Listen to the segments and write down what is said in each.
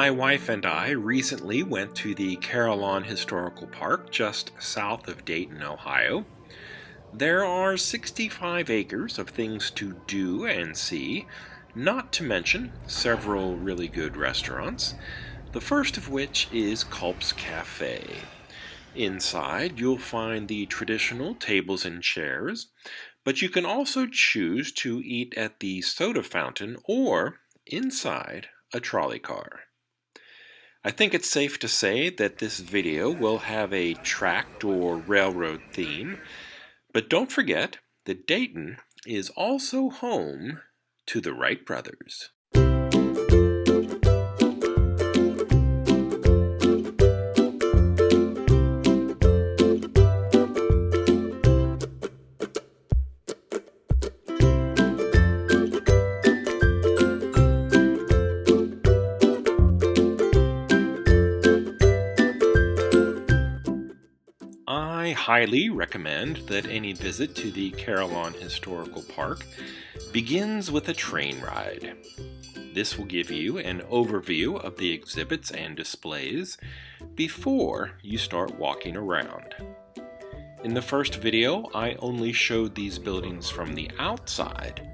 My wife and I recently went to the Carillon Historical Park just south of Dayton, Ohio. There are 65 acres of things to do and see, not to mention several really good restaurants, the first of which is Culp'c Cafe. Inside, you'll find the traditional tables and chairs, but you can also choose to eat at the soda fountain or inside a trolley car. I think it's safe to say that this video will have a tracked or railroad theme, but don't forget that Dayton is also home to the Wright Brothers. I highly recommend that any visit to the Carillon Historical Park begins with a train ride. This will give you an overview of the exhibits and displays before you start walking around. In the first video, I only showed these buildings from the outside,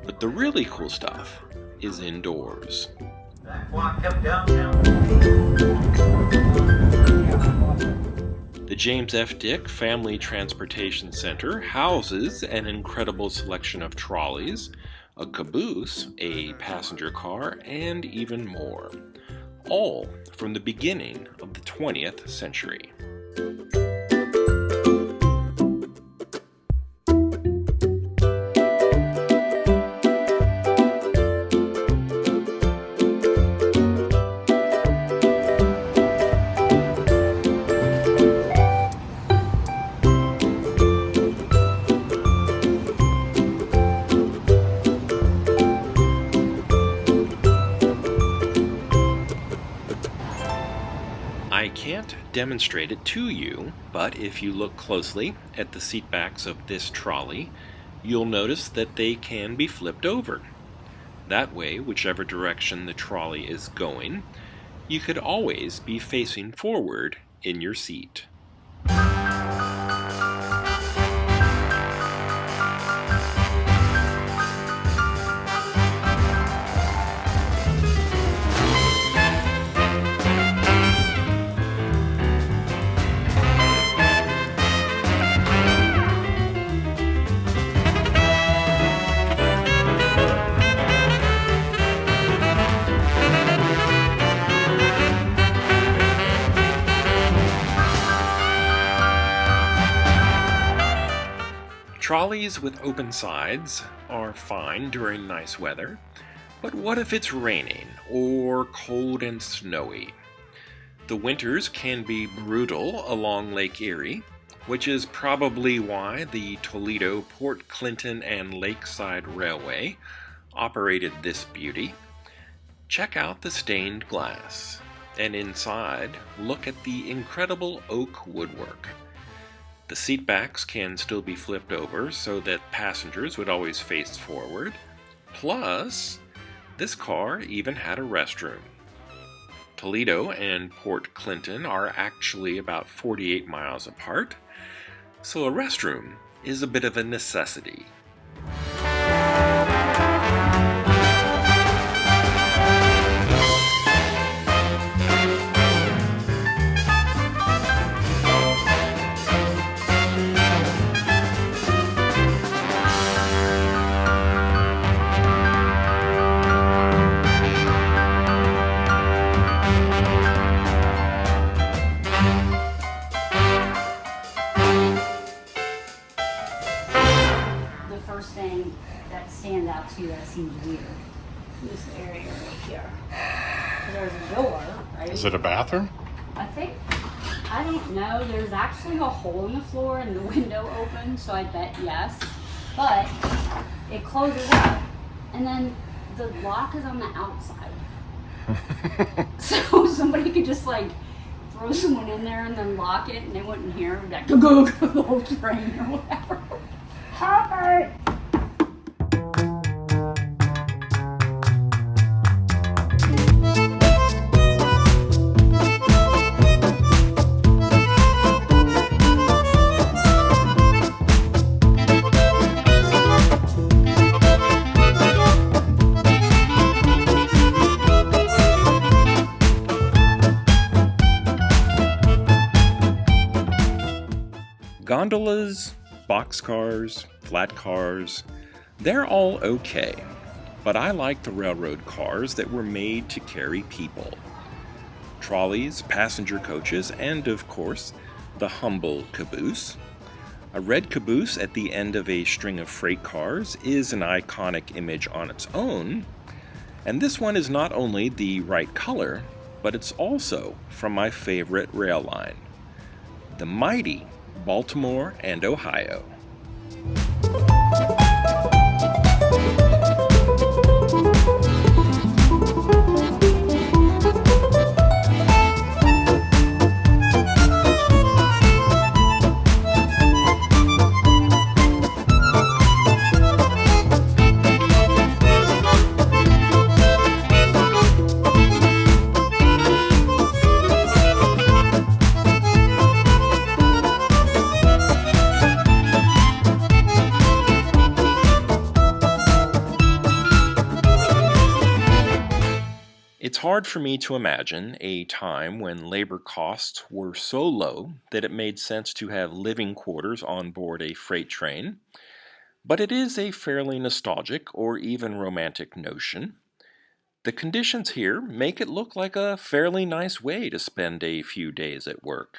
but the really cool stuff is indoors. The James F. Dick Family Transportation Center houses an incredible selection of trolleys, a caboose, a passenger car, and even more, all from the beginning of the 20th century. I can't demonstrate it to you, but if you look closely at the seatbacks of this trolley, you'll notice that they can be flipped over. That way, whichever direction the trolley is going, you could always be facing forward in your seat. Trolleys with open sides are fine during nice weather, but what if it's raining or cold and snowy? The winters can be brutal along Lake Erie, which is probably why the Toledo, Port Clinton, and Lakeside Railway operated this beauty. Check out the stained glass, and inside, look at the incredible oak woodwork. The seatbacks can still be flipped over so that passengers would always face forward. Plus, this car even had a restroom. Toledo and Port Clinton are actually about 48 miles apart, so a restroom is a bit of a necessity. Thing that stands out to you that seems weird. This area right here. There's a door, right? Is it a bathroom? I don't know. There's actually a hole in the floor and the window open, so I bet yes. But it closes up, and then the lock is on the outside. So somebody could just like throw someone in there and then lock it, and they wouldn't hear that go go go train or whatever. Hopper. Gondolas, boxcars, flat cars, they're all okay, but I like the railroad cars that were made to carry people. Trolleys, passenger coaches, and of course, the humble caboose. A red caboose at the end of a string of freight cars is an iconic image on its own, and this one is not only the right color, but it's also from my favorite rail line, the mighty Baltimore and Ohio. It's hard for me to imagine a time when labor costs were so low that it made sense to have living quarters on board a freight train, but it is a fairly nostalgic or even romantic notion. The conditions here make it look like a fairly nice way to spend a few days at work.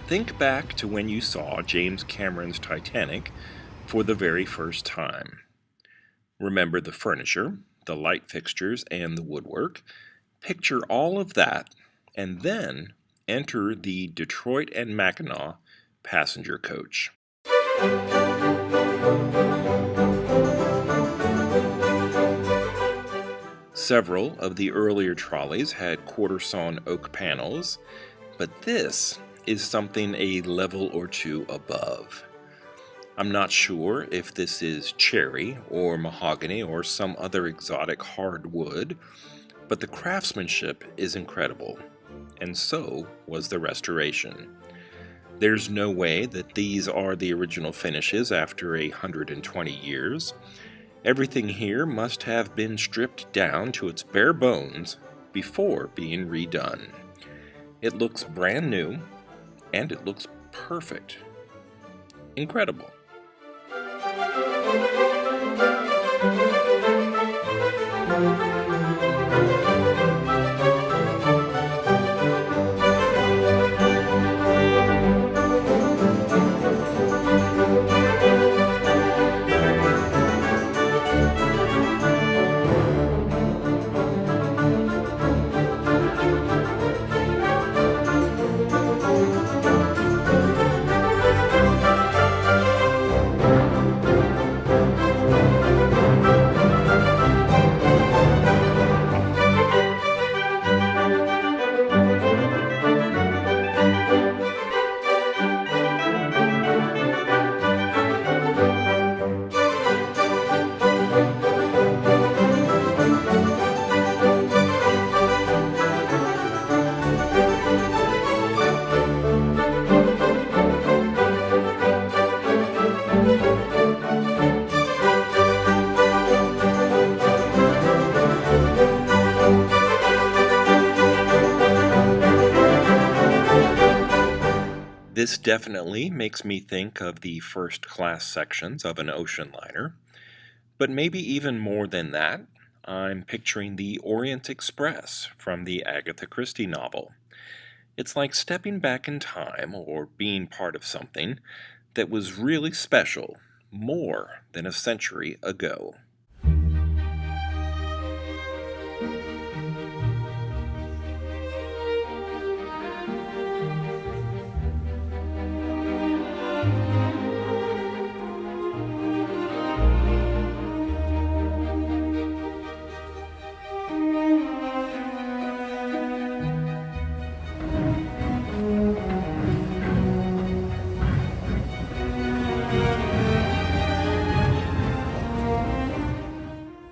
Think back to when you saw James Cameron's Titanic for the very first time. Remember the furniture, the light fixtures, and the woodwork. Picture all of that, and then enter the Detroit and Mackinac passenger coach. Several of the earlier trolleys had quarter-sawn oak panels, but this is something a level or two above. I'm not sure if this is cherry or mahogany or some other exotic hardwood, but the craftsmanship is incredible, and so was the restoration. There's no way that these are the original finishes after 120 years. Everything here must have been stripped down to its bare bones before being redone. It looks brand new, and it looks perfect. Incredible. This definitely makes me think of the first-class sections of an ocean liner, but maybe even more than that, I'm picturing the Orient Express from the Agatha Christie novel. It's like stepping back in time or being part of something that was really special more than a century ago.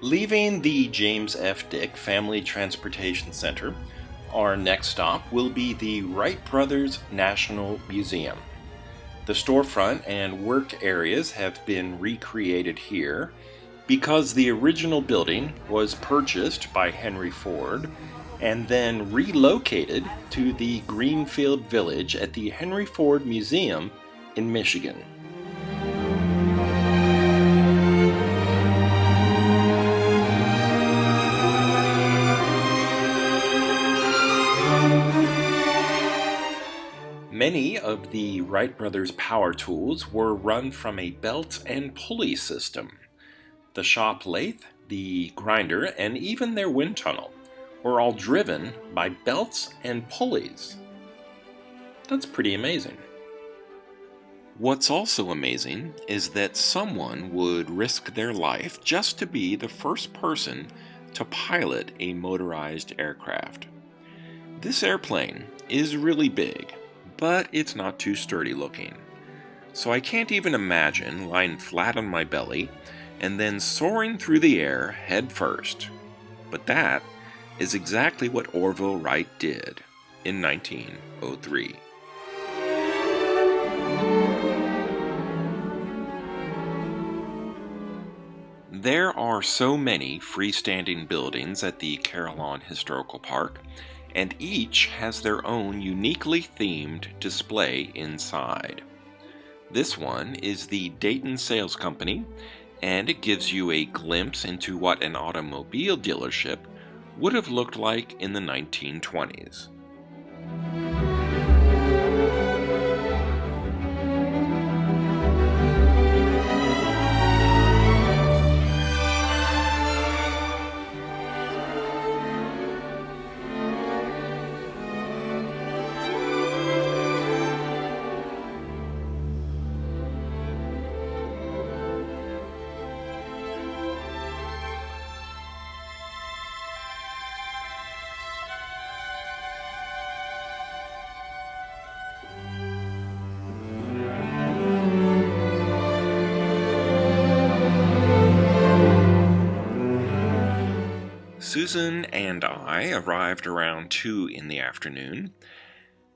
Leaving the James F. Dick Family Transportation Center, our next stop will be the Wright Brothers National Museum. The storefront and work areas have been recreated here because the original building was purchased by Henry Ford and then relocated to the Greenfield Village at the Henry Ford Museum in Michigan. Many of the Wright Brothers power tools were run from a belt and pulley system. The shop lathe, the grinder, and even their wind tunnel were all driven by belts and pulleys. That's pretty amazing. What's also amazing is that someone would risk their life just to be the first person to pilot a motorized aircraft. This airplane is really big, but it's not too sturdy looking. So I can't even imagine lying flat on my belly and then soaring through the air head first. But that is exactly what Orville Wright did in 1903. There are so many freestanding buildings at the Carillon Historical Park, and each has their own uniquely themed display inside. This one is the Dayton Sales Company, and it gives you a glimpse into what an automobile dealership would have looked like in the 1920s. Susan and I arrived around 2 in the afternoon,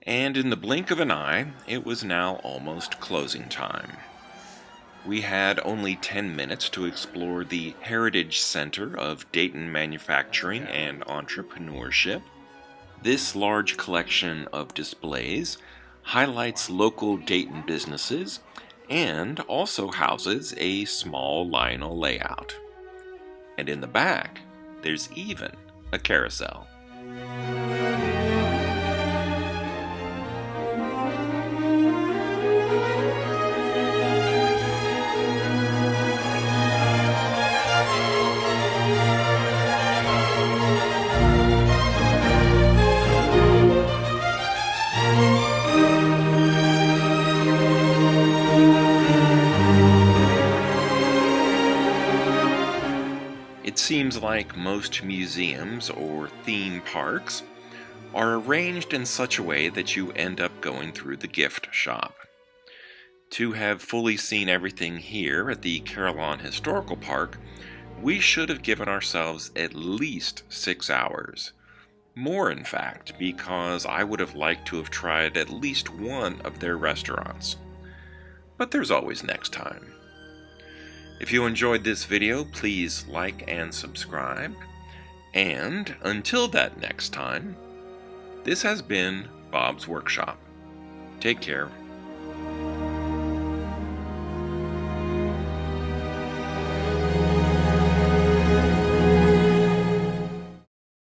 and in the blink of an eye, it was now almost closing time. We had only 10 minutes to explore the Heritage Center of Dayton Manufacturing and Entrepreneurship. This large collection of displays highlights local Dayton businesses and also houses a small Lionel layout. And in the back, there's even a carousel. It seems like most museums or theme parks are arranged in such a way that you end up going through the gift shop. To have fully seen everything here at the Carillon Historical Park, we should have given ourselves at least 6 hours. More, in fact, because I would have liked to have tried at least one of their restaurants. But there's always next time. If you enjoyed this video, please like and subscribe. And until that next time, this has been Bob's Workshop. Take care.